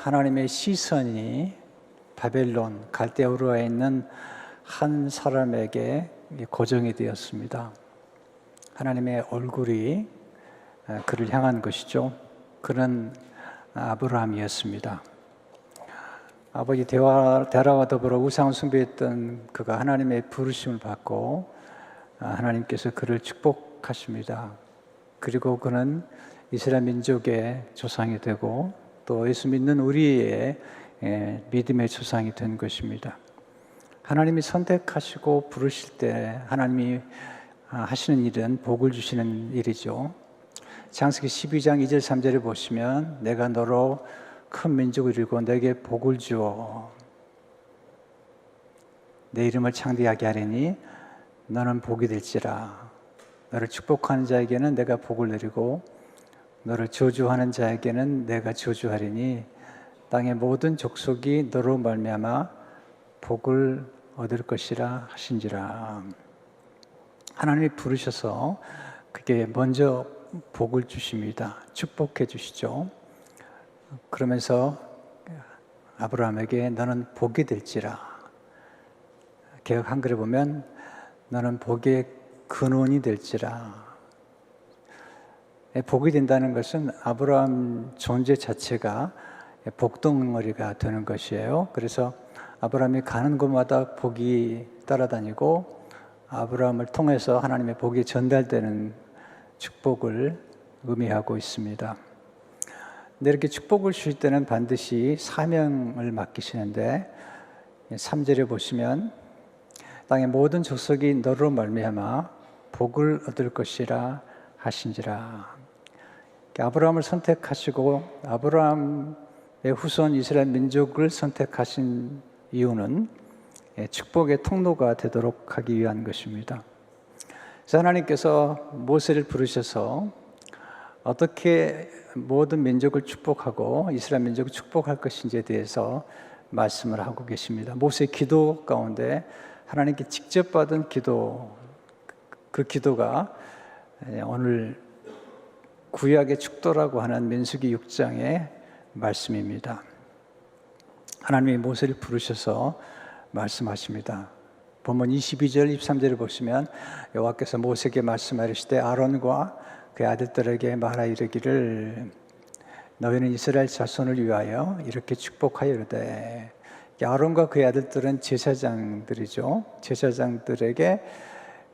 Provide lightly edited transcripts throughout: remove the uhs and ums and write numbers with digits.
하나님의 시선이 바벨론, 갈대우르에 있는 한 사람에게 고정이 되었습니다. 하나님의 얼굴이 그를 향한 것이죠. 그는 아브라함이었습니다. 아버지 데라와 더불어 우상 숭배했던 그가 하나님의 부르심을 받고 하나님께서 그를 축복하십니다. 그리고 그는 이스라엘 민족의 조상이 되고 또 예수 믿는 우리의 믿음의 조상이 된 것입니다. 하나님이 선택하시고 부르실 때 하나님이 하시는 일은 복을 주시는 일이죠. 창세기 12장 2절 3절을 보시면 내가 너로 큰 민족을 이루고 내게 복을 주어 내 이름을 창대하게 하리니 너는 복이 될지라. 너를 축복하는 자에게는 내가 복을 내리고 너를 저주하는 자에게는 내가 저주하리니 땅의 모든 족속이 너로 말미암아 복을 얻을 것이라 하신지라. 하나님이 부르셔서 그게 먼저 복을 주십니다. 축복해 주시죠. 그러면서 아브라함에게 너는 복이 될지라. 개역 한글에 보면 너는 복의 근원이 될지라. 복이 된다는 것은 아브라함 존재 자체가 복덩어리가 되는 것이에요. 그래서 아브라함이 가는 곳마다 복이 따라다니고 아브라함을 통해서 하나님의 복이 전달되는 축복을 의미하고 있습니다. 근데 이렇게 축복을 주실 때는 반드시 사명을 맡기시는데 3절에 보시면 땅의 모든 족속이 너로 말미암아 복을 얻을 것이라 하신지라. 아브라함을 선택하시고 아브라함의 후손 이스라엘 민족을 선택하신 이유는 축복의 통로가 되도록 하기 위한 것입니다. 그래서 하나님께서 모세를 부르셔서 어떻게 모든 민족을 축복하고 이스라엘 민족을 축복할 것인지에 대해서 말씀을 하고 계십니다. 모세의 기도 가운데 하나님께 직접 받은 기도, 그 기도가 오늘 구약의 축도라고 하는 민수기 6장의 말씀입니다. 하나님이 모세를 부르셔서 말씀하십니다. 본문 22절, 23절을 보시면 여호와께서 모세에게 말씀하시되 아론과 그의 아들들에게 말하 이르기를 너희는 이스라엘 자손을 위하여 이렇게 축복하여 이르되. 아론과 그의 아들들은 제사장들이죠. 제사장들에게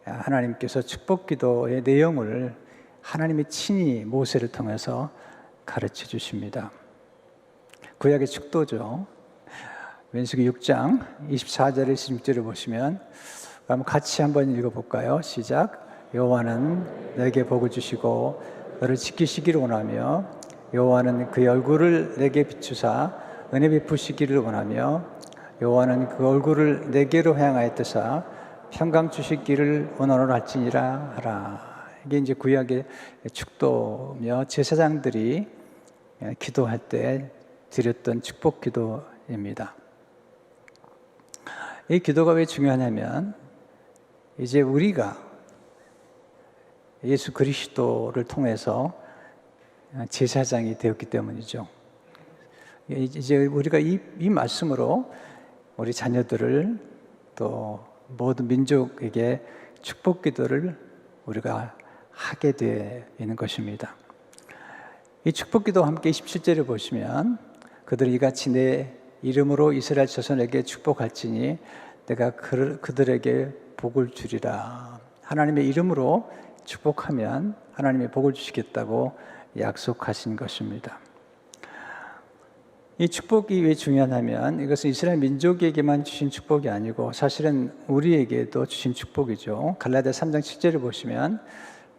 하나님께서 축복 기도의 내용을 하나님이 친히 모세를 통해서 가르쳐 주십니다. 구약의 축도죠. 민수기 6장 24절에 26절을 보시면 그럼 같이 한번 읽어볼까요? 시작. 여호와는 내게 복을 주시고 너를 지키시기를 원하며 여호와는 그의 얼굴을 내게 비추사 은혜 베푸시기를 원하며 여호와는 그 얼굴을 내게로 향하였으사 평강 주시기를 원하노라 할지니라 하라. 이게 이제 구약의 축도며 제사장들이 기도할 때 드렸던 축복 기도입니다. 이 기도가 왜 중요하냐면 이제 우리가 예수 그리스도를 통해서 제사장이 되었기 때문이죠. 이제 우리가 이 말씀으로 우리 자녀들을 또 모든 민족에게 축복 기도를 우리가 하게 되는 것입니다. 이 축복 기도와 함께 27절을 보시면 그들이 이같이 내 이름으로 이스라엘 자손에게 축복할지니 내가 그들에게 복을 주리라. 하나님의 이름으로 축복하면 하나님의 복을 주시겠다고 약속하신 것입니다. 이 축복이 왜 중요하냐면 이것은 이스라엘 민족에게만 주신 축복이 아니고 사실은 우리에게도 주신 축복이죠. 갈라디아 3장 7절을 보시면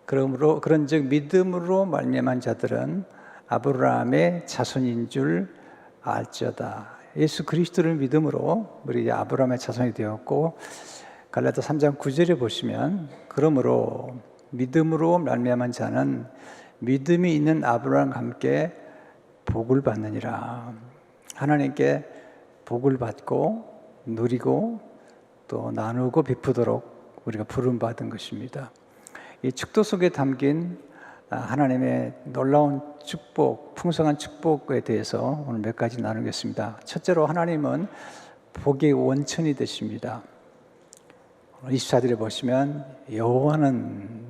그런즉 믿음으로 말미암은 자들은 아브라함의 자손인 줄 알지어다. 예수 그리스도를 믿음으로 우리 아브라함의 자손이 되었고 갈라디아 3장 9절에 보시면 그러므로 믿음으로 말미암은 자는 믿음이 있는 아브라함과 함께 복을 받느니라. 하나님께 복을 받고 누리고 또 나누고 베푸도록 우리가 부름받은 것입니다. 이 축도 속에 담긴 하나님의 놀라운 축복, 풍성한 축복에 대해서 오늘 몇 가지 나누겠습니다. 첫째로 하나님은 복의 원천이 되십니다. 24절에 보시면 여호와는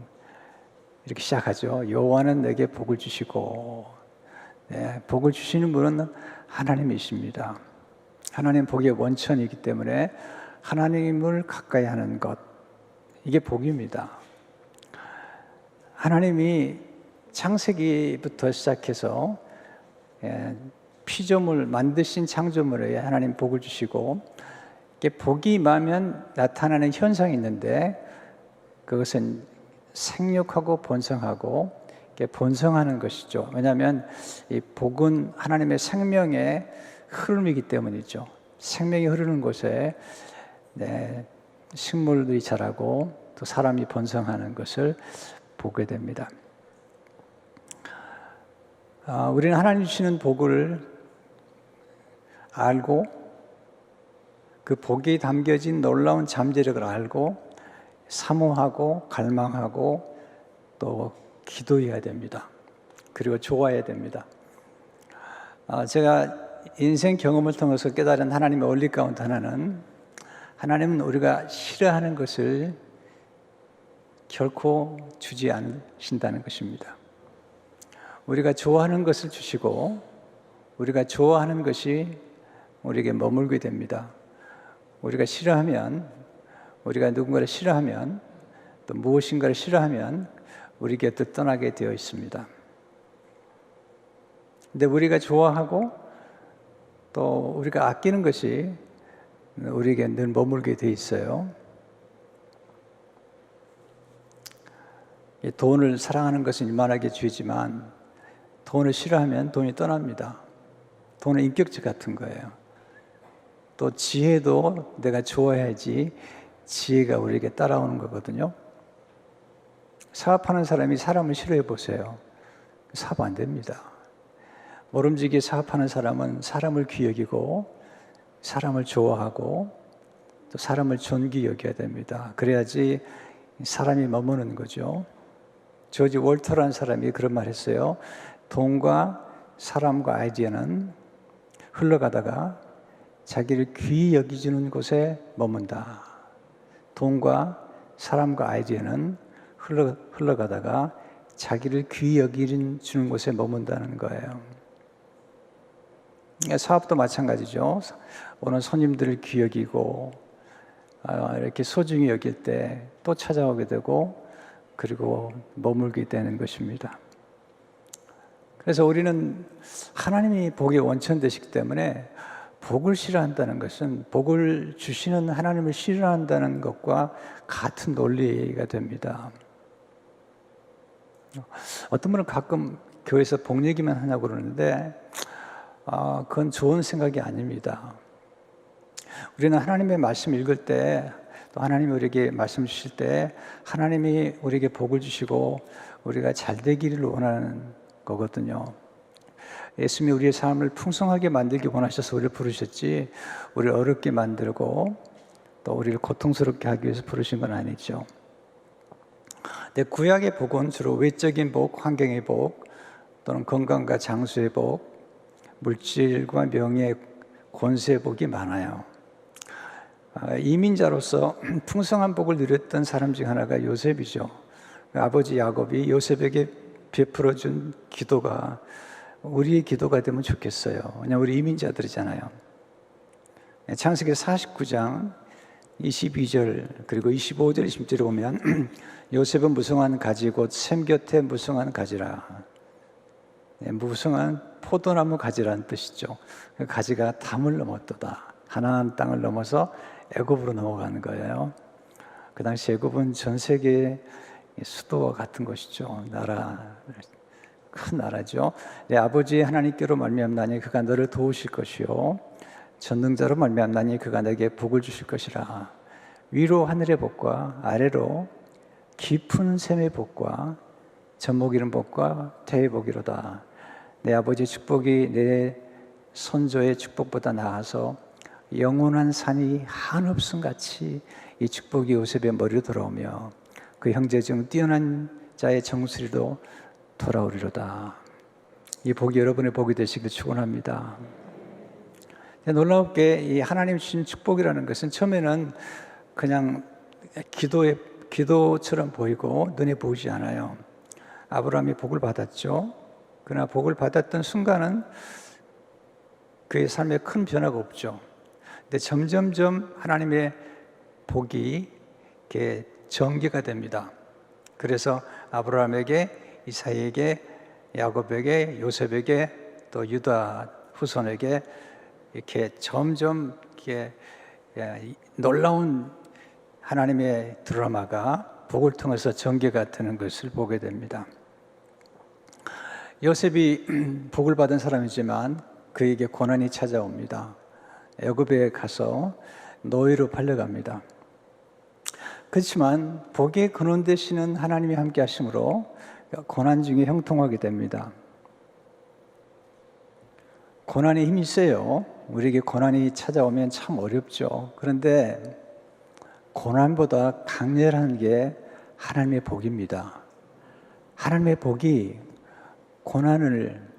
이렇게 시작하죠. 여호와는 내게 복을 주시고, 네, 복을 주시는 분은 하나님이십니다. 하나님 복의 원천이기 때문에 하나님을 가까이 하는 것, 이게 복입니다. 하나님이 창세기부터 시작해서 피조물 만드신 창조물에 하나님 복을 주시고, 복이 임하면 나타나는 현상이 있는데 그것은 생육하고 번성하고 번성하는 것이죠. 왜냐하면 이 복은 하나님의 생명의 흐름이기 때문이죠. 생명이 흐르는 곳에 식물들이 자라고 또 사람이 번성하는 것을 보게 됩니다. 우리는 하나님 주시는 복을 알고 그 복이 담겨진 놀라운 잠재력을 알고 사모하고 갈망하고 또 기도해야 됩니다. 그리고 좋아해야 됩니다. 제가 인생 경험을 통해서 깨달은 하나님의 원리 가운데 하나는, 하나님은 우리가 싫어하는 것을 결코 주지 않으신다는 것입니다. 우리가 좋아하는 것을 주시고 우리가 좋아하는 것이 우리에게 머물게 됩니다. 우리가 싫어하면, 우리가 누군가를 싫어하면, 또 무엇인가를 싫어하면 우리 곁을 떠나게 되어 있습니다. 근데 우리가 좋아하고 또 우리가 아끼는 것이 우리에게 늘 머물게 되어 있어요. 돈을 사랑하는 것은 이만하게 죄지만 돈을 싫어하면 돈이 떠납니다. 돈은 인격체 같은 거예요. 또 지혜도 내가 좋아해야지 지혜가 우리에게 따라오는 거거든요. 사업하는 사람이 사람을 싫어해 보세요. 사업 안 됩니다. 모름지기 사업하는 사람은 사람을 귀히 여기고 사람을 좋아하고 또 사람을 존귀히 여겨야 됩니다. 그래야지 사람이 머무는 거죠. 조지 월터라는 사람이 그런 말 했어요. 돈과 사람과 아이디어는 흘러가다가 자기를 귀히 여기주는 곳에 머문다. 돈과 사람과 아이디어는 흘러가다가 자기를 귀히 여기주는 곳에 머문다는 거예요. 사업도 마찬가지죠. 오는 손님들을 귀히 여기고 이렇게 소중히 여길 때 또 찾아오게 되고 그리고 머물게 되는 것입니다. 그래서 우리는 하나님이 복의 원천 되시기 때문에 복을 싫어한다는 것은 복을 주시는 하나님을 싫어한다는 것과 같은 논리가 됩니다. 어떤 분은 가끔 교회에서 복 얘기만 하냐고 그러는데 그건 좋은 생각이 아닙니다. 우리는 하나님의 말씀 읽을 때, 또 하나님이 우리에게 말씀 주실 때 하나님이 우리에게 복을 주시고 우리가 잘 되기를 원하는 거거든요. 예수님이 우리의 삶을 풍성하게 만들기 원하셔서 우리를 부르셨지, 우리를 어렵게 만들고 또 우리를 고통스럽게 하기 위해서 부르신 건 아니죠. 근데 구약의 복은 주로 외적인 복, 환경의 복, 또는 건강과 장수의 복, 물질과 명예, 권세의 복이 많아요. 이민자로서 풍성한 복을 누렸던 사람 중 하나가 요셉이죠. 아버지 야곱이 요셉에게 베풀어준 기도가 우리의 기도가 되면 좋겠어요. 왜냐하면 우리 이민자들이잖아요. 창세기 49장 22절 그리고 25절 20절에 보면 요셉은 무성한 가지 곧 샘 곁에 무성한 가지라. 무성한 포도나무 가지라는 뜻이죠. 그 가지가 담을 넘었도다. 가나안 땅을 넘어서 애굽으로 넘어가는 거예요. 그 당시 애굽은 전 세계의 수도와 같은 것이죠. 큰 나라죠. 내 아버지 하나님께로 말미암나니 그가 너를 도우실 것이요 전능자로 말미암나니 그가 내게 복을 주실 것이라. 위로 하늘의 복과 아래로 깊은 샘의 복과 젖먹 이는 복과 태의 복이로다. 내 아버지의 축복이 내 선조의 축복보다 나아서 영원한 산이 한없음같이 이 축복이 요셉의 머리로 돌아오며 그 형제 중 뛰어난 자의 정수리도 돌아오리로다. 이 복이 여러분의 복이 되시길 축원합니다. 놀랍게 이 하나님 주신 축복이라는 것은 처음에는 그냥 기도처럼 보이고 눈에 보이지 않아요. 아브라함이 복을 받았죠. 그러나 복을 받았던 순간은 그의 삶에 큰 변화가 없죠. 근데 점점점 하나님의 복이 이렇게 전개가 됩니다. 그래서 아브라함에게, 이삭에게, 야곱에게, 요셉에게, 또 유다 후손에게 이렇게 점점 이렇게 놀라운 하나님의 드라마가 복을 통해서 전개가 되는 것을 보게 됩니다. 요셉이 복을 받은 사람이지만 그에게 고난이 찾아옵니다. 애굽에 가서 노예로 팔려갑니다. 그렇지만 복의 근원 되시는 하나님이 함께 하심으로 고난 중에 형통하게 됩니다. 고난의 힘이 세요. 우리에게 고난이 찾아오면 참 어렵죠. 그런데 고난보다 강렬한 게 하나님의 복입니다. 하나님의 복이 고난을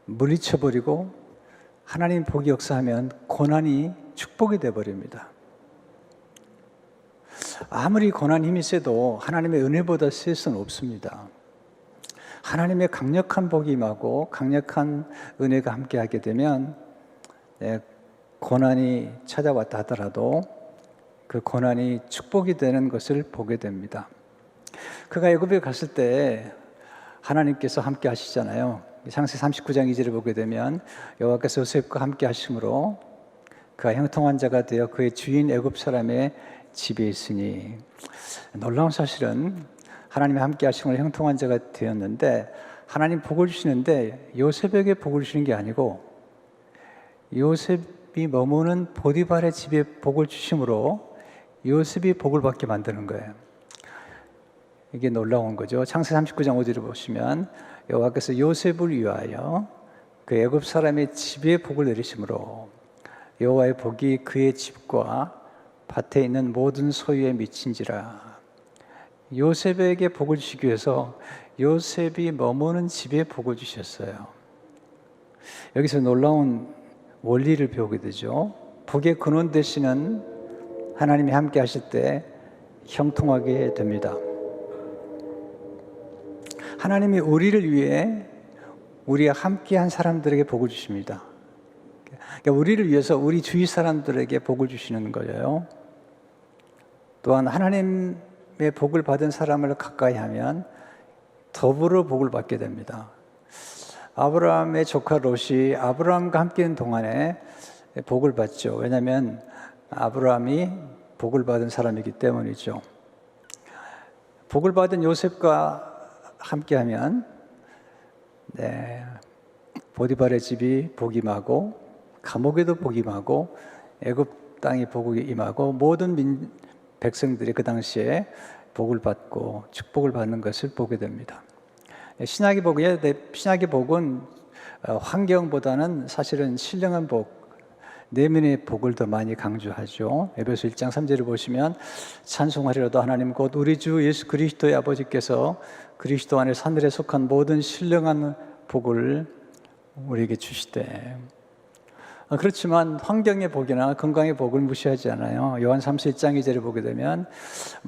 물리쳐버리고 하나님 복이 역사하면 고난이 축복이 되어버립니다. 아무리 고난 힘이 세도 하나님의 은혜보다 셀 수는 없습니다. 하나님의 강력한 복이 임하고 강력한 은혜가 함께하게 되면 고난이 찾아왔다 하더라도 그 고난이 축복이 되는 것을 보게 됩니다. 그가 애굽에 갔을 때 하나님께서 함께 하시잖아요. 창세기 39장 2절을 보게 되면 여호와께서 요셉과 함께 하심으로 그가 형통한 자가 되어 그의 주인 애굽 사람의 집에 있으니, 놀라운 사실은 하나님이 함께 하심으로 형통한 자가 되었는데 하나님 복을 주시는데 요셉에게 복을 주시는 게 아니고 요셉이 머무는 보디발의 집에 복을 주심으로 요셉이 복을 받게 만드는 거예요. 이게 놀라운 거죠. 창세기 39장 5절을 보시면 여호와께서 요셉을 위하여 그 애굽 사람의 집에 복을 내리심으로 여호와의 복이 그의 집과 밭에 있는 모든 소유에 미친지라. 요셉에게 복을 주시기 위해서 요셉이 머무는 집에 복을 주셨어요. 여기서 놀라운 원리를 배우게 되죠. 복의 근원 되시는 하나님이 함께 하실 때 형통하게 됩니다. 하나님이 우리를 위해 우리와 함께한 사람들에게 복을 주십니다. 그러니까 우리를 위해서 우리 주위 사람들에게 복을 주시는 거예요. 또한 하나님의 복을 받은 사람을 가까이 하면 더불어 복을 받게 됩니다. 아브라함의 조카 롯이 아브라함과 함께한 동안에 복을 받죠. 왜냐하면 아브라함이 복을 받은 사람이기 때문이죠. 복을 받은 요셉과 함께하면 보디발의 집이 복이 임하고 감옥에도 복이 임하고 애굽 땅이 복이 임하고 모든 백성들이 그 당시에 복을 받고 축복을 받는 것을 보게 됩니다. 신약의 복은 환경보다는 사실은 신령한 복, 내면의 복을 더 많이 강조하죠. 에베소 1장 3절을 보시면 찬송하리로다 하나님 곧 우리 주 예수 그리스도의 아버지께서 그리스도 안에서 하늘에 속한 모든 신령한 복을 우리에게 주시되. 그렇지만 환경의 복이나 건강의 복을 무시하지 않아요. 요한 3서 1장 2절을 보게 되면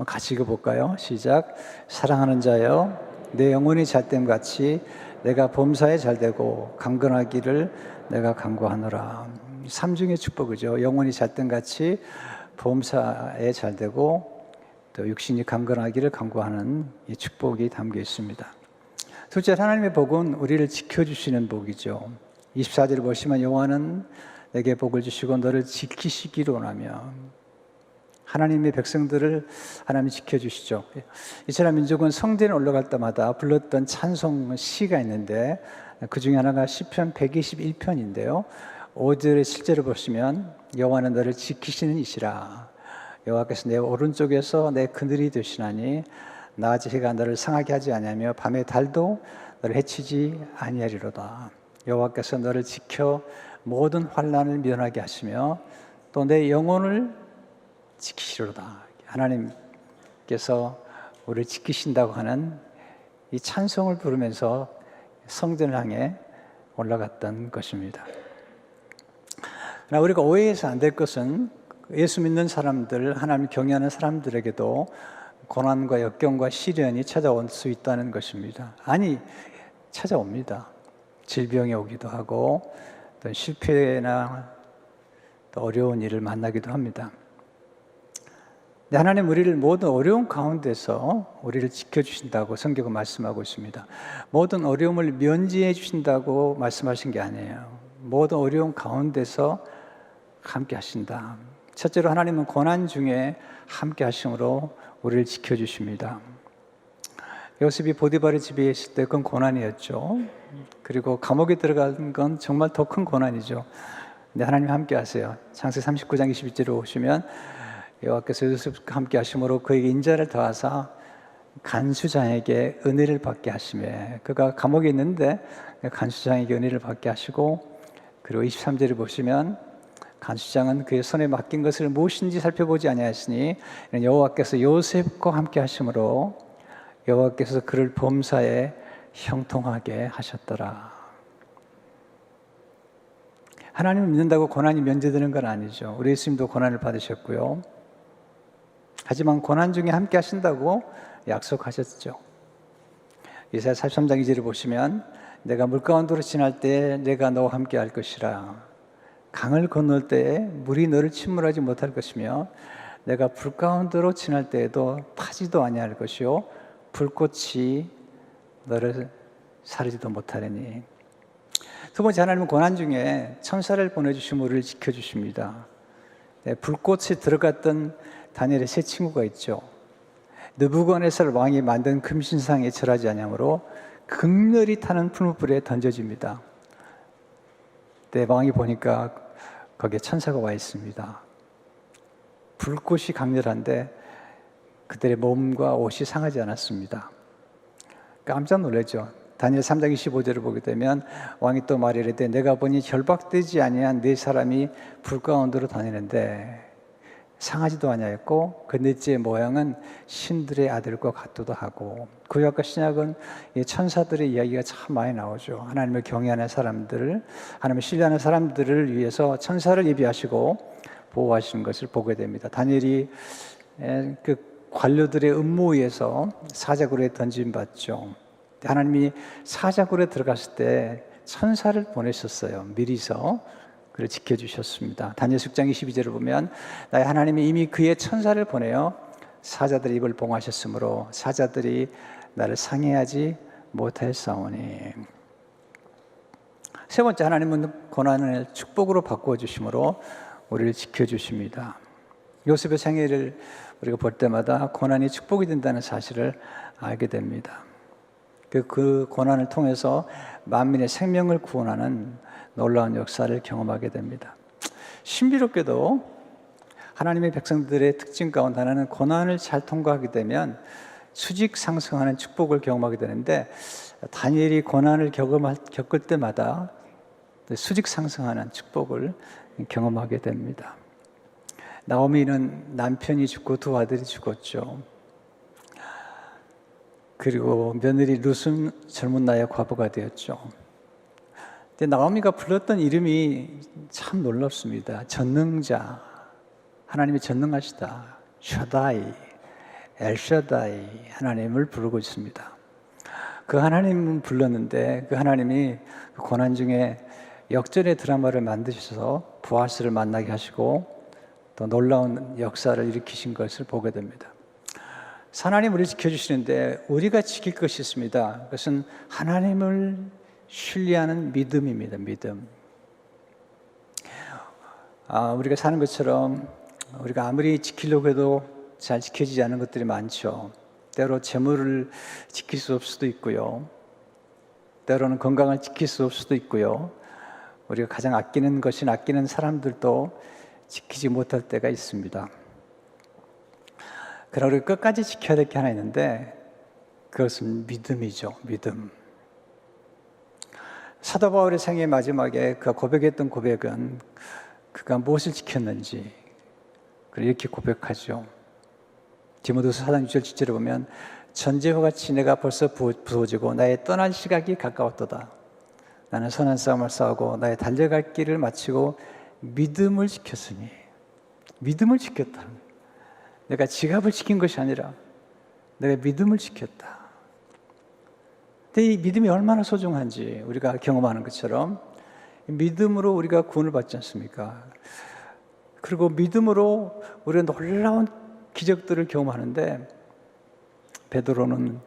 같이 읽어볼까요? 시작. 사랑하는 자여 내 영혼이 잘됨 같이 내가 범사에 잘되고 강건하기를 내가 간구하노라. 삼중의 축복이죠. 영혼이 잘됨 같이 범사에 잘되고 또 육신이 강건하기를 간구하는 이 축복이 담겨 있습니다. 둘째, 하나님의 복은 우리를 지켜주시는 복이죠. 24절을 보시면 여호와는 내게 복을 주시고 너를 지키시기를 원하며, 하나님의 백성들을 하나님이 지켜주시죠. 이스라엘 민족은 성전에 올라갈 때마다 불렀던 찬송 시가 있는데 그 중에 하나가 시편 121편인데요. 5절의 실제를 보시면 여호와는 너를 지키시는 이시라. 여호와께서 내 오른쪽에서 내 그늘이 되시나니 낮의 해가 너를 상하게 하지 아니하며 밤의 달도 너를 해치지 아니하리로다. 여호와께서 너를 지켜 모든 환난을 면하게 하시며 또 내 영혼을 지키시로다. 하나님께서 우리를 지키신다고 하는 이 찬송을 부르면서 성전을 향해 올라갔던 것입니다. 그러나 우리가 오해해서 안 될 것은 예수 믿는 사람들, 하나님을 경외하는 사람들에게도 고난과 역경과 시련이 찾아올 수 있다는 것입니다. 아니, 찾아옵니다. 질병이 오기도 하고 또 실패나 또 어려운 일을 만나기도 합니다. 근데 하나님 우리를 모든 어려움 가운데서 우리를 지켜주신다고 성경은 말씀하고 있습니다. 모든 어려움을 면제해 주신다고 말씀하신 게 아니에요. 모든 어려움 가운데서 함께 하신다. 첫째로 하나님은 고난 중에 함께 하심으로 우리를 지켜주십니다. 요셉이 보디발의 집에 있을 때 그건 고난이었죠. 그리고 감옥에 들어간 건 정말 더 큰 고난이죠. 근데 하나님 함께 하세요. 창세기 39장 22절에 오시면 여호와께서 요셉과 함께 하심으로 그에게 인자를 더하사 간수장에게 은혜를 받게 하시매, 그가 감옥에 있는데 간수장에게 은혜를 받게 하시고, 그리고 23절에 보시면 간수장은 그의 손에 맡긴 것을 무엇인지 살펴보지 아니하시니 여호와께서 요셉과 함께 하심으로 여호와께서 그를 범사에 형통하게 하셨더라. 하나님을 믿는다고 고난이 면제되는 건 아니죠. 우리 예수님도 고난을 받으셨고요. 하지만 고난 중에 함께 하신다고 약속하셨죠. 이사야 43장 2절을 보시면 내가 물가운데로 지날 때 내가 너와 함께 할 것이라. 강을 건널 때에 물이 너를 침몰하지 못할 것이며 내가 불 가운데로 지날 때에도 타지도 아니할 것이요 불꽃이 너를 사르지도 못하리니. 두 번째, 하나님은 고난 중에 천사를 보내주시며 우리를 지켜주십니다. 불꽃에 들어갔던 다니엘의 세 친구가 있죠. 느부갓네살 왕이 만든 금신상에 절하지 아니하므로 극렬히 타는 풀무불에 던져집니다. 네, 왕이 보니까 거기에 천사가 와 있습니다. 불꽃이 강렬한데 그들의 몸과 옷이 상하지 않았습니다. 깜짝 놀랐죠. 다니엘 3장 25절을 보게 되면 왕이 또 말이르되 내가 보니 결박되지 아니한 네 사람이 불 가운데로 다니는데 상하지도 아니하였고 그 넷째의 모양은 신들의 아들과 같기도 하고. 구약과 신약은 천사들의 이야기가 참 많이 나오죠. 하나님을 경외하는 사람들을, 하나님을 신뢰하는 사람들을 위해서 천사를 예비하시고 보호하시는 것을 보게 됩니다. 다니엘이 그 관료들의 음모에서 사자굴에 던짐받죠. 하나님이 사자굴에 들어갔을 때 천사를 보내셨어요. 미리서 그를 지켜주셨습니다. 다니엘 10장 22절을 보면 나의 하나님이 이미 그의 천사를 보내어 사자들의 입을 봉하셨으므로 사자들이 나를 상해하지 못하였사오니. 세 번째, 하나님은 고난을 축복으로 바꾸어 주심으로 우리를 지켜주십니다. 요셉의 생애를 우리가 볼 때마다 고난이 축복이 된다는 사실을 알게 됩니다. 그 고난을 통해서 만민의 생명을 구원하는 놀라운 역사를 경험하게 됩니다. 신비롭게도 하나님의 백성들의 특징 가운데 하나는 고난을 잘 통과하게 되면 수직 상승하는 축복을 경험하게 되는데, 다니엘이 고난을 겪을 때마다 수직 상승하는 축복을 경험하게 됩니다. 나오미는 남편이 죽고 두 아들이 죽었죠. 그리고 며느리 룻은 젊은 나이에 과부가 되었죠. 근데 나오미가 불렀던 이름이 참 놀랍습니다. 전능자, 하나님이 전능하시다. 샤다이, 엘샤다이, 하나님을 부르고 있습니다. 그 하나님은 불렀는데 그 하나님이 고난 중에 역전의 드라마를 만드셔서 보아스를 만나게 하시고 또 놀라운 역사를 일으키신 것을 보게 됩니다. 하나님 우리를 지켜주시는데 우리가 지킬 것이 있습니다. 그것은 하나님을 신뢰하는 믿음입니다. 믿음. 우리가 사는 것처럼 우리가 아무리 지키려고 해도 잘 지켜지지 않은 것들이 많죠. 때로 재물을 지킬 수 없을 수도 있고요. 때로는 건강을 지킬 수 없을 수도 있고요. 우리가 가장 아끼는 것인 아끼는 사람들도 지키지 못할 때가 있습니다. 그러나 우리가 끝까지 지켜야 될 게 하나 있는데 그것은 믿음이죠. 믿음. 사도 바울의 생애 마지막에 그가 고백했던 고백은 그가 무엇을 지켰는지 이렇게 고백하죠. 디모데후서 4장 6절 7절에 보면 전제와 같이 내가 벌써 부서지고 나의 떠날 시각이 가까웠도다. 나는 선한 싸움을 싸우고 나의 달려갈 길을 마치고 믿음을 지켰으니. 믿음을 지켰다. 내가 지갑을 지킨 것이 아니라 내가 믿음을 지켰다. 근데 이 믿음이 얼마나 소중한지 우리가 경험하는 것처럼 믿음으로 우리가 구원을 받지 않습니까? 그리고 믿음으로 우리가 놀라운 기적들을 경험하는데 베드로는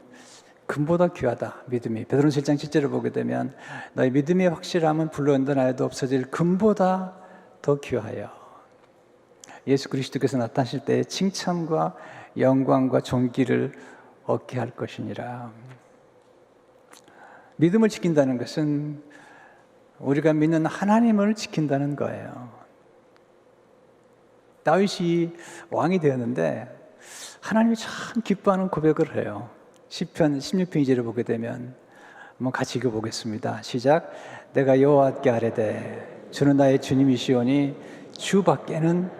금보다 귀하다. 믿음이. 베드로는 7장 7절을 보게 되면 너의 믿음이 확실함은 불러온다나에도 없어질 금보다 더 귀하여. 예수 그리스도께서 나타나실 때 칭찬과 영광과 존귀를 얻게 할 것이니라. 믿음을 지킨다는 것은 우리가 믿는 하나님을 지킨다는 거예요. 다윗이 왕이 되었는데 하나님이 참 기뻐하는 고백을 해요. 시편 16편 2절을 보게 되면 한번 같이 읽어보겠습니다. 시작. 내가 여호와께 아뢰되 주는 나의 주님이시오니 주 밖에는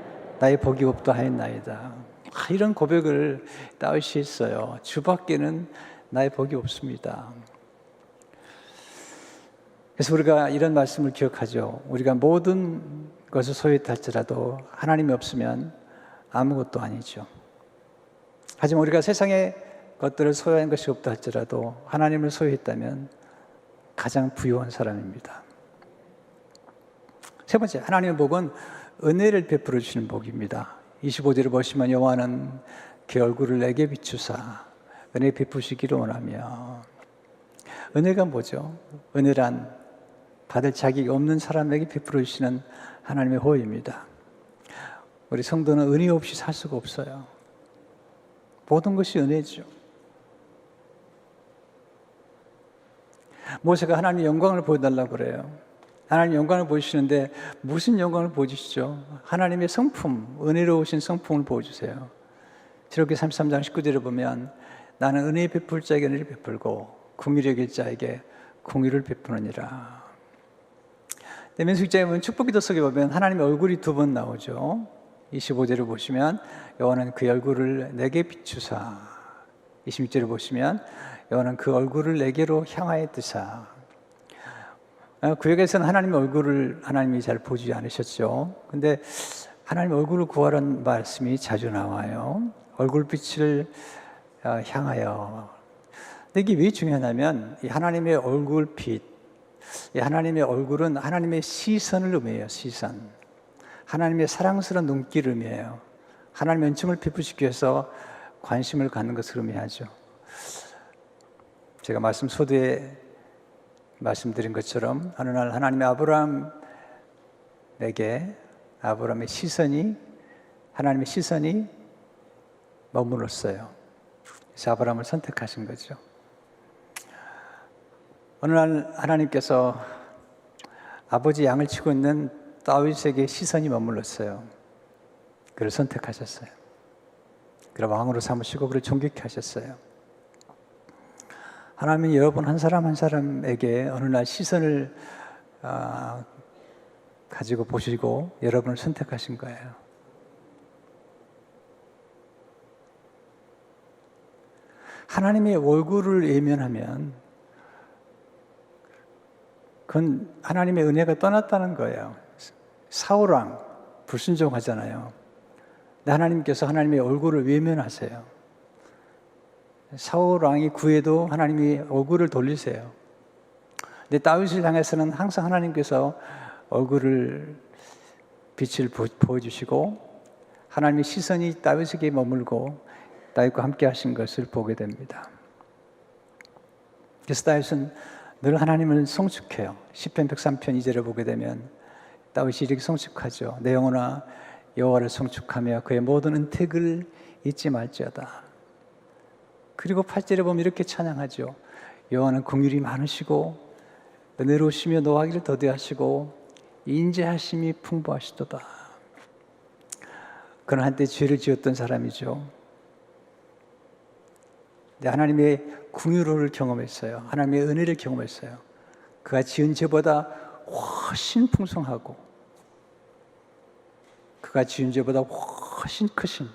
나의 복이 없다 하였나이다. 이런 고백을 다윗이 했어요. 주 밖에는 나의 복이 없습니다. 그래서 우리가 이런 말씀을 기억하죠. 우리가 모든 것을 소유했다 할지라도 하나님이 없으면 아무것도 아니죠. 하지만 우리가 세상의 것들을 소유한 것이 없다 할지라도 하나님을 소유했다면 가장 부유한 사람입니다. 세 번째, 하나님의 복은 은혜를 베풀어 주시는 복입니다. 25절을 보시면 여호와는 그 얼굴을 내게 비추사 은혜 베푸시기를 원하며. 은혜가 뭐죠? 은혜란 받을 자격이 없는 사람에게 베풀어 주시는 하나님의 호의입니다. 우리 성도는 은혜 없이 살 수가 없어요. 모든 것이 은혜죠. 모세가 하나님의 영광을 보여달라고 그래요. 하나님 영광을 보여주시는데 무슨 영광을 보여주시죠? 하나님의 성품, 은혜로우신 성품을 보여주세요. 시록기 33장 19절을 보면 나는 은혜 베풀 자에게 은혜를 베풀고 긍휼히 여길 자에게 긍휼을 베푸느니라. 민수기장에 보면 축복기도 속에 보면 하나님의 얼굴이 두 번 나오죠. 25절을 보시면 여호와는 그 얼굴을 내게 비추사. 26절을 보시면 여호와는 그 얼굴을 내게로 향하여 드사. 구약에서는 하나님의 얼굴을 하나님이 잘 보지 않으셨죠. 근데 하나님의 얼굴을 구하라는 말씀이 자주 나와요. 얼굴빛을 향하여. 근데 이게 왜 중요하냐면 이 하나님의 얼굴빛, 이 하나님의 얼굴은 하나님의 시선을 의미해요. 시선. 하나님의 사랑스러운 눈길을 의미해요. 하나님의 은총을 베푸시기 위해서 관심을 갖는 것을 의미하죠. 제가 말씀 소두에 말씀드린 것처럼 어느 날 하나님의 아브라함에게 하나님의 시선이 머물렀어요. 그래서 아브라함을 선택하신 거죠. 어느 날 하나님께서 아버지 양을 치고 있는 다윗에게 시선이 머물렀어요. 그를 선택하셨어요. 그를 왕으로 삼으시고 그를 존귀케 하셨어요. 하나님은 여러분 한 사람 한 사람에게 어느 날 시선을 가지고 보시고 여러분을 선택하신 거예요. 하나님의 얼굴을 외면하면 그건 하나님의 은혜가 떠났다는 거예요. 사울왕 불순종하잖아요. 근데 하나님께서 하나님의 얼굴을 외면하세요. 사울왕이 구해도 하나님이 얼굴을 돌리세요. 근데 다윗을 향해서는 항상 하나님께서 얼굴을 빛을 보여주시고 하나님의 시선이 다윗에게 머물고 다윗과 함께 하신 것을 보게 됩니다. 그래서 다윗은 늘 하나님을 송축해요. 시편 103편 2절을 보게 되면 다윗이 이렇게 송축하죠. 내 영혼아 여호와를 송축하며 그의 모든 은택을 잊지 말지어다. 그리고 8절에 보면 이렇게 찬양하죠. 여호와는 긍휼이 많으시고 은혜로우시며 노하기를 더디하시고 인자하심이 풍부하시도다. 그는 한때 죄를 지었던 사람이죠. 근데 하나님의 긍휼을 경험했어요. 하나님의 은혜를 경험했어요. 그가 지은 죄보다 훨씬 풍성하고 그가 지은 죄보다 훨씬 크신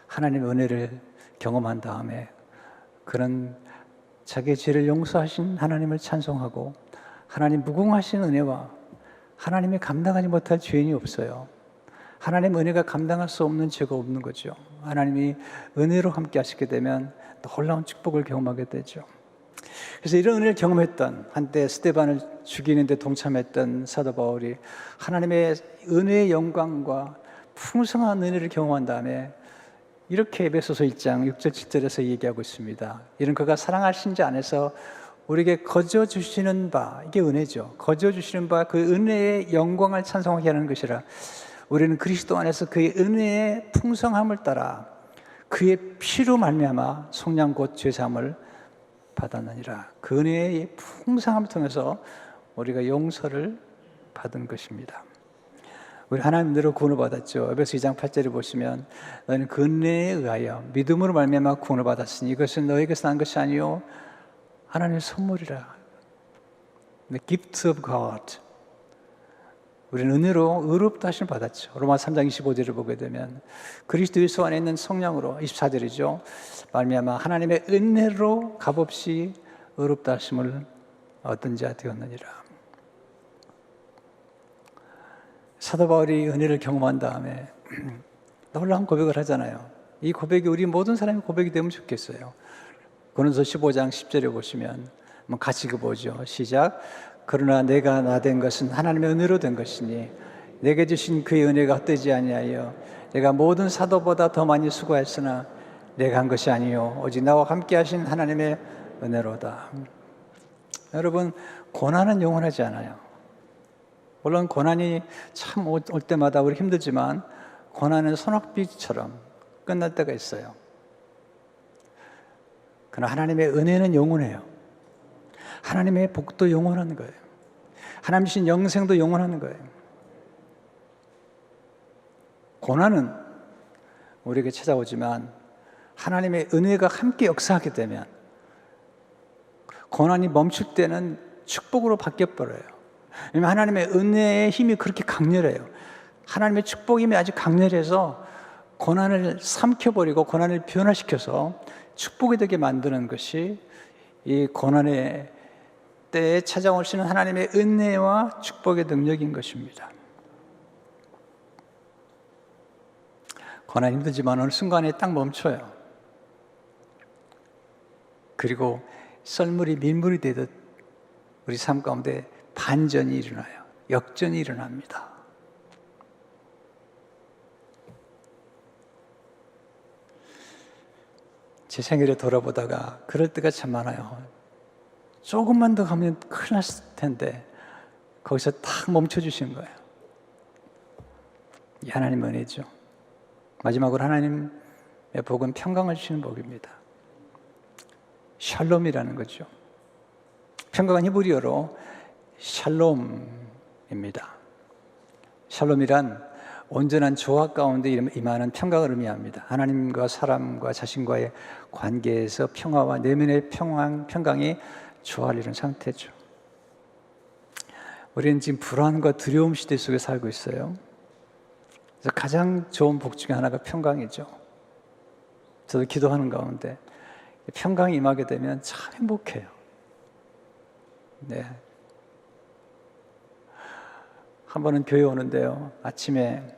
하나님의 은혜를 경험한 다음에 그런 자기의 죄를 용서하신 하나님을 찬송하고 하나님 무궁하신 은혜와 하나님이 감당하지 못할 죄인이 없어요. 하나님의 은혜가 감당할 수 없는 죄가 없는 거죠. 하나님이 은혜로 함께 하시게 되면 놀라운 축복을 경험하게 되죠. 그래서 이런 은혜를 경험했던, 한때 스데반을 죽이는 데 동참했던 사도 바울이 하나님의 은혜의 영광과 풍성한 은혜를 경험한 다음에 이렇게 에베소서 1장 6절 7절에서 얘기하고 있습니다. 이런 그가 사랑하신 자 안에서 우리에게 거저 주시는 바, 이게 은혜죠. 거저 주시는 바 그 은혜의 영광을 찬송하게 하는 것이라. 우리는 그리스도 안에서 그의 은혜의 풍성함을 따라 그의 피로 말미암아 속량 곧 죄사함을 받았느니라. 그 은혜의 풍성함을 통해서 우리가 용서를 받은 것입니다. 우리 하나님 은혜로 구원을 받았죠. 에베소 2장 8절에 보시면 너희는 그 은혜에 의하여 믿음으로 말미암아 구원을 받았으니 이것은 너희에게서 난 것이 아니요 하나님의 선물이라. The gift of God. 우리는 은혜로 의롭다 하심을 받았죠. 로마서 3장 25절을 보게 되면 그리스도 예수 안에 있는 성령으로 24절이죠. 말미암아 하나님의 은혜로 값없이 의롭다 하심을 얻은 자 되었느니라. 사도 바울이 은혜를 경험한 다음에 놀라운 고백을 하잖아요. 이 고백이 우리 모든 사람의 고백이 되면 좋겠어요. 고린도서 15장 10절에 보시면 한번 같이 읽어보죠. 시작. 그러나 내가 나 된 것은 하나님의 은혜로 된 것이니 내게 주신 그의 은혜가 헛되지 아니하여 내가 모든 사도보다 더 많이 수고했으나 내가 한 것이 아니요 오직 나와 함께 하신 하나님의 은혜로다. 여러분, 고난은 영원하지 않아요. 물론 고난이 참 올 때마다 우리 힘들지만 고난은 소낙비처럼 끝날 때가 있어요. 그러나 하나님의 은혜는 영원해요. 하나님의 복도 영원한 거예요. 하나님 주신 영생도 영원한 거예요. 고난은 우리에게 찾아오지만 하나님의 은혜가 함께 역사하게 되면 고난이 멈출 때는 축복으로 바뀌어버려요. 왜냐하면 하나님의 은혜의 힘이 그렇게 강렬해요. 하나님의 축복의 힘이 아주 강렬해서 고난을 삼켜버리고 고난을 변화시켜서 축복이 되게 만드는 것이 이 고난의 때에 찾아오시는 하나님의 은혜와 축복의 능력인 것입니다. 고난 힘들지만 어느 순간에 딱 멈춰요. 그리고 썰물이 밀물이 되듯 우리 삶 가운데 반전이 일어나요. 역전이 일어납니다. 제 생애를 돌아보다가 그럴 때가 참 많아요. 조금만 더 가면 큰일 났을 텐데 거기서 딱 멈춰주시는 거예요. 이 하나님의 은혜죠. 마지막으로 하나님의 복은 평강을 주시는 복입니다. 샬롬이라는 거죠. 평강은 히브리어로 샬롬입니다. 샬롬이란 온전한 조화 가운데 임하는 평강을 의미합니다. 하나님과 사람과 자신과의 관계에서 평화와 내면의 평강이 조화를 이룬 상태죠. 우리는 지금 불안과 두려움 시대 속에 살고 있어요. 그래서 가장 좋은 복 중에 하나가 평강이죠. 저도 기도하는 가운데 평강이 임하게 되면 참 행복해요. 네. 한 번은 교회 오는데요. 아침에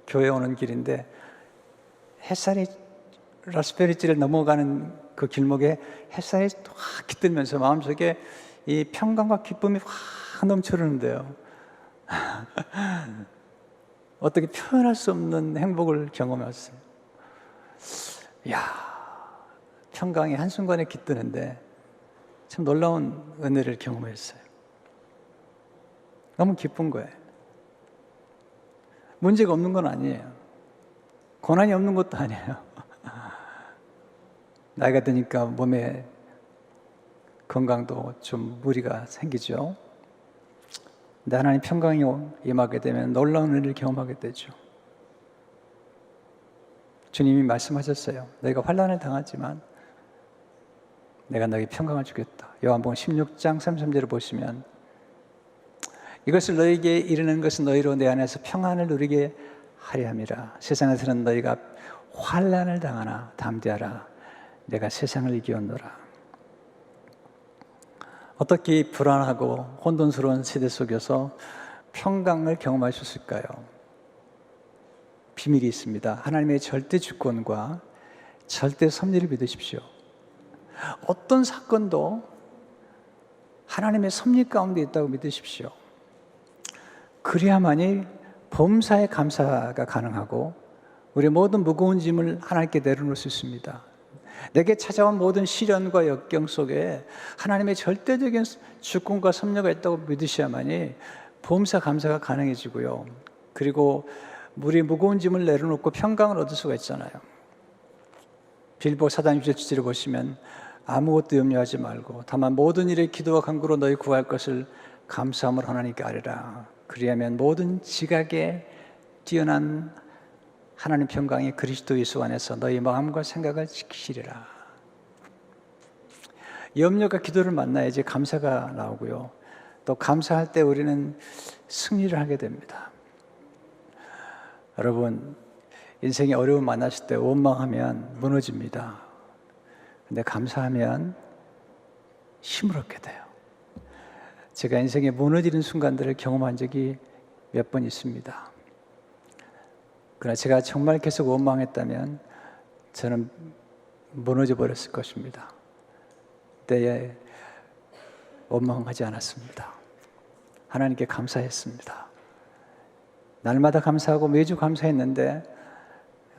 교회 오는 길인데 햇살이 라스베리지를 넘어가는 그 길목에 햇살이 확 깃들면서 마음속에 이 평강과 기쁨이 확 넘쳐흐르는데요. 어떻게 표현할 수 없는 행복을 경험했어요. 이야, 평강이 한순간에 깃드는데 참 놀라운 은혜를 경험했어요. 너무 기쁜 거예요. 문제가 없는 건 아니에요. 고난이 없는 것도 아니에요. 나이가 드니까 몸에 건강도 좀 무리가 생기죠. 근데 하나님 평강이 임하게 되면 놀라운 은혜를 경험하게 되죠. 주님이 말씀하셨어요. 너희가 환난을 당하지만 내가 너에게 평강을 주겠다. 요한복음 16장 33절을 보시면 이것을 너희에게 이르는 것은 너희로 내 안에서 평안을 누리게 하려 함이라. 세상에서는 너희가 환난을 당하나 담대하라. 내가 세상을 이기었노라. 어떻게 이 불안하고 혼돈스러운 세대 속에서 평강을 경험할 수 있을까요? 비밀이 있습니다. 하나님의 절대 주권과 절대 섭리를 믿으십시오. 어떤 사건도 하나님의 섭리 가운데 있다고 믿으십시오. 그래야만이 범사에 감사가 가능하고 우리의 모든 무거운 짐을 하나님께 내려놓을 수 있습니다. 내게 찾아온 모든 시련과 역경 속에 하나님의 절대적인 주권과 섭리가 있다고 믿으셔야만이 범사 감사가 가능해지고요. 그리고 우리의 무거운 짐을 내려놓고 평강을 얻을 수가 있잖아요. 빌보 4장 6절을 보시면 아무것도 염려하지 말고 다만 모든 일에 기도와 간구로 너희 구할 것을 감사함으로 하나님께 아뢰라. 그리하면 모든 지각에 뛰어난 하나님 평강이 그리스도 예수 안에서 너희 마음과 생각을 지키시리라. 염려가 기도를 만나야지 감사가 나오고요. 또 감사할 때 우리는 승리를 하게 됩니다. 여러분, 인생의 어려움 만나실 때 원망하면 무너집니다. 근데 감사하면 힘을 얻게 돼요. 제가 인생에 무너지는 순간들을 경험한 적이 몇 번 있습니다. 그러나 제가 정말 계속 원망했다면 저는 무너져 버렸을 것입니다. 그때에 원망하지 않았습니다. 하나님께 감사했습니다. 날마다 감사하고 매주 감사했는데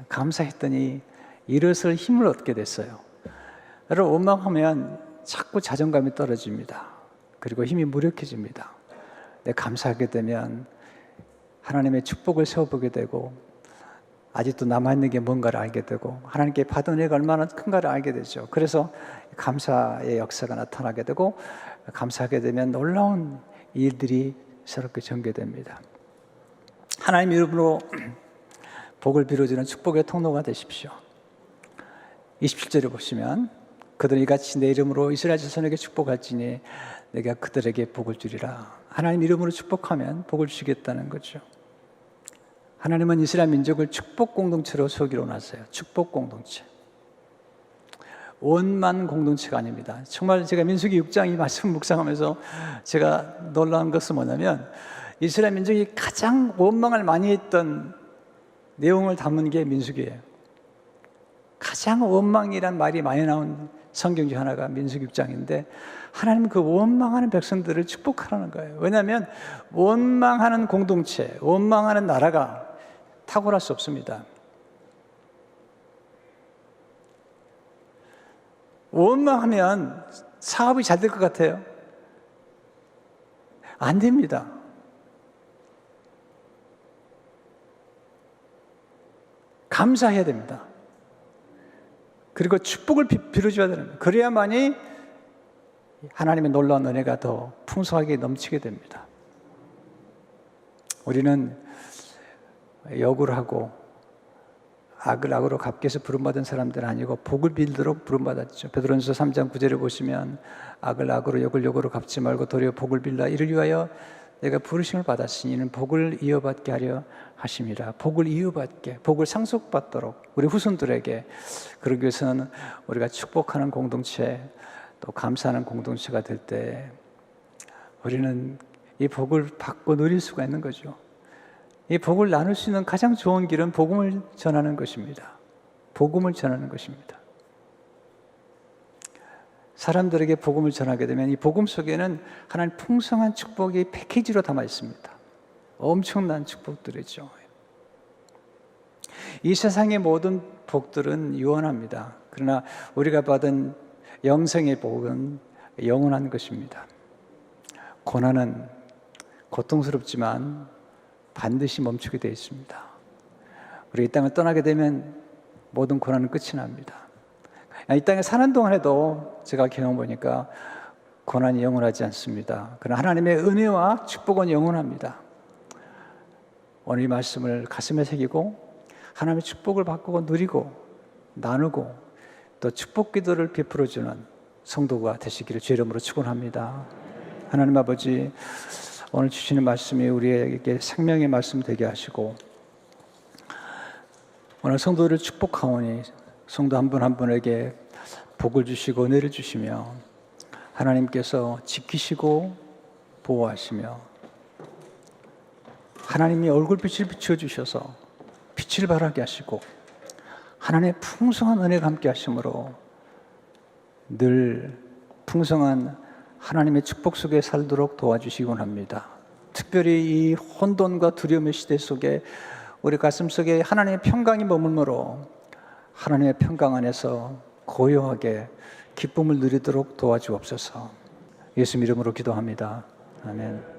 감사했더니 일어설 힘을 얻게 됐어요. 여러분, 원망하면 자꾸 자존감이 떨어집니다. 그리고 힘이 무력해집니다. 근데 감사하게 되면 하나님의 축복을 세워보게 되고 아직도 남아있는 게 뭔가를 알게 되고 하나님께 받은 은혜가 얼마나 큰가를 알게 되죠. 그래서 감사의 역사가 나타나게 되고 감사하게 되면 놀라운 일들이 새롭게 전개됩니다. 하나님 이름으로 복을 빌어주는 축복의 통로가 되십시오. 27절을 보시면 그들이 이같이 내 이름으로 이스라엘 자손에게 축복할지니 내가 그들에게 복을 주리라. 하나님 이름으로 축복하면 복을 주시겠다는 거죠. 하나님은 이스라엘 민족을 축복 공동체로 세우기로 하세요. 축복 공동체. 원만 공동체가 아닙니다. 정말 제가 민수기 6장 이 말씀 묵상하면서 제가 놀라운 것은 뭐냐면 이스라엘 민족이 가장 원망을 많이 했던 내용을 담은 게 민수기예요. 가장 원망이란 말이 많이 나온 성경 중 하나가 민수기 6장인데 하나님은 그 원망하는 백성들을 축복하라는 거예요. 왜냐하면 원망하는 공동체, 원망하는 나라가 탁월할 수 없습니다. 원망하면 사업이 잘 될 것 같아요? 안 됩니다. 감사해야 됩니다. 그리고 축복을 빌어줘야 되는 거예요. 그래야만이 하나님의 놀라운 은혜가 더 풍성하게 넘치게 됩니다. 우리는 역을 하고 악을 악으로 갚게 해서 부름받은 사람들은 아니고 복을 빌도록 부름받았죠. 베드로전서 3장 9절을 보시면 악을 악으로 역을 역으로 갚지 말고 도리어 복을 빌라. 이를 위하여 내가 부르심을 받았으니 이는 복을 이어받게 하려 하심이라. 복을 이어받게, 복을 상속받도록 우리 후손들에게, 그러기 위해서는 우리가 축복하는 공동체, 또 감사하는 공동체가 될 때 우리는 이 복을 받고 누릴 수가 있는 거죠. 이 복을 나눌 수 있는 가장 좋은 길은 복음을 전하는 것입니다. 복음을 전하는 것입니다. 사람들에게 복음을 전하게 되면 이 복음 속에는 하나님 풍성한 축복이 패키지로 담아 있습니다. 엄청난 축복들이죠. 이 세상의 모든 복들은 유한합니다. 그러나 우리가 받은 영생의 복은 영원한 것입니다. 고난은 고통스럽지만 반드시 멈추게 되어 있습니다. 우리 이 땅을 떠나게 되면 모든 고난은 끝이 납니다. 이 땅에 사는 동안에도 제가 경험해보니까 고난이 영원하지 않습니다. 그러나 하나님의 은혜와 축복은 영원합니다. 오늘 이 말씀을 가슴에 새기고 하나님의 축복을 받고 누리고 나누고 또 축복 기도를 베풀어주는 성도가 되시기를 주의 이름으로 축원합니다. 하나님 아버지, 오늘 주시는 말씀이 우리에게 생명의 말씀 되게 하시고 오늘 성도를 축복하오니 성도 한 분 한 분에게 복을 주시고 은혜를 주시며 하나님께서 지키시고 보호하시며 하나님이 얼굴빛을 비춰주셔서 빛을 발하게 하시고 하나님의 풍성한 은혜가 함께 하심으로 늘 풍성한 하나님의 축복 속에 살도록 도와주시곤 합니다. 특별히 이 혼돈과 두려움의 시대 속에 우리 가슴 속에 하나님의 평강이 머물므로 하나님의 평강 안에서 고요하게 기쁨을 누리도록 도와주옵소서. 예수 이름으로 기도합니다. 아멘.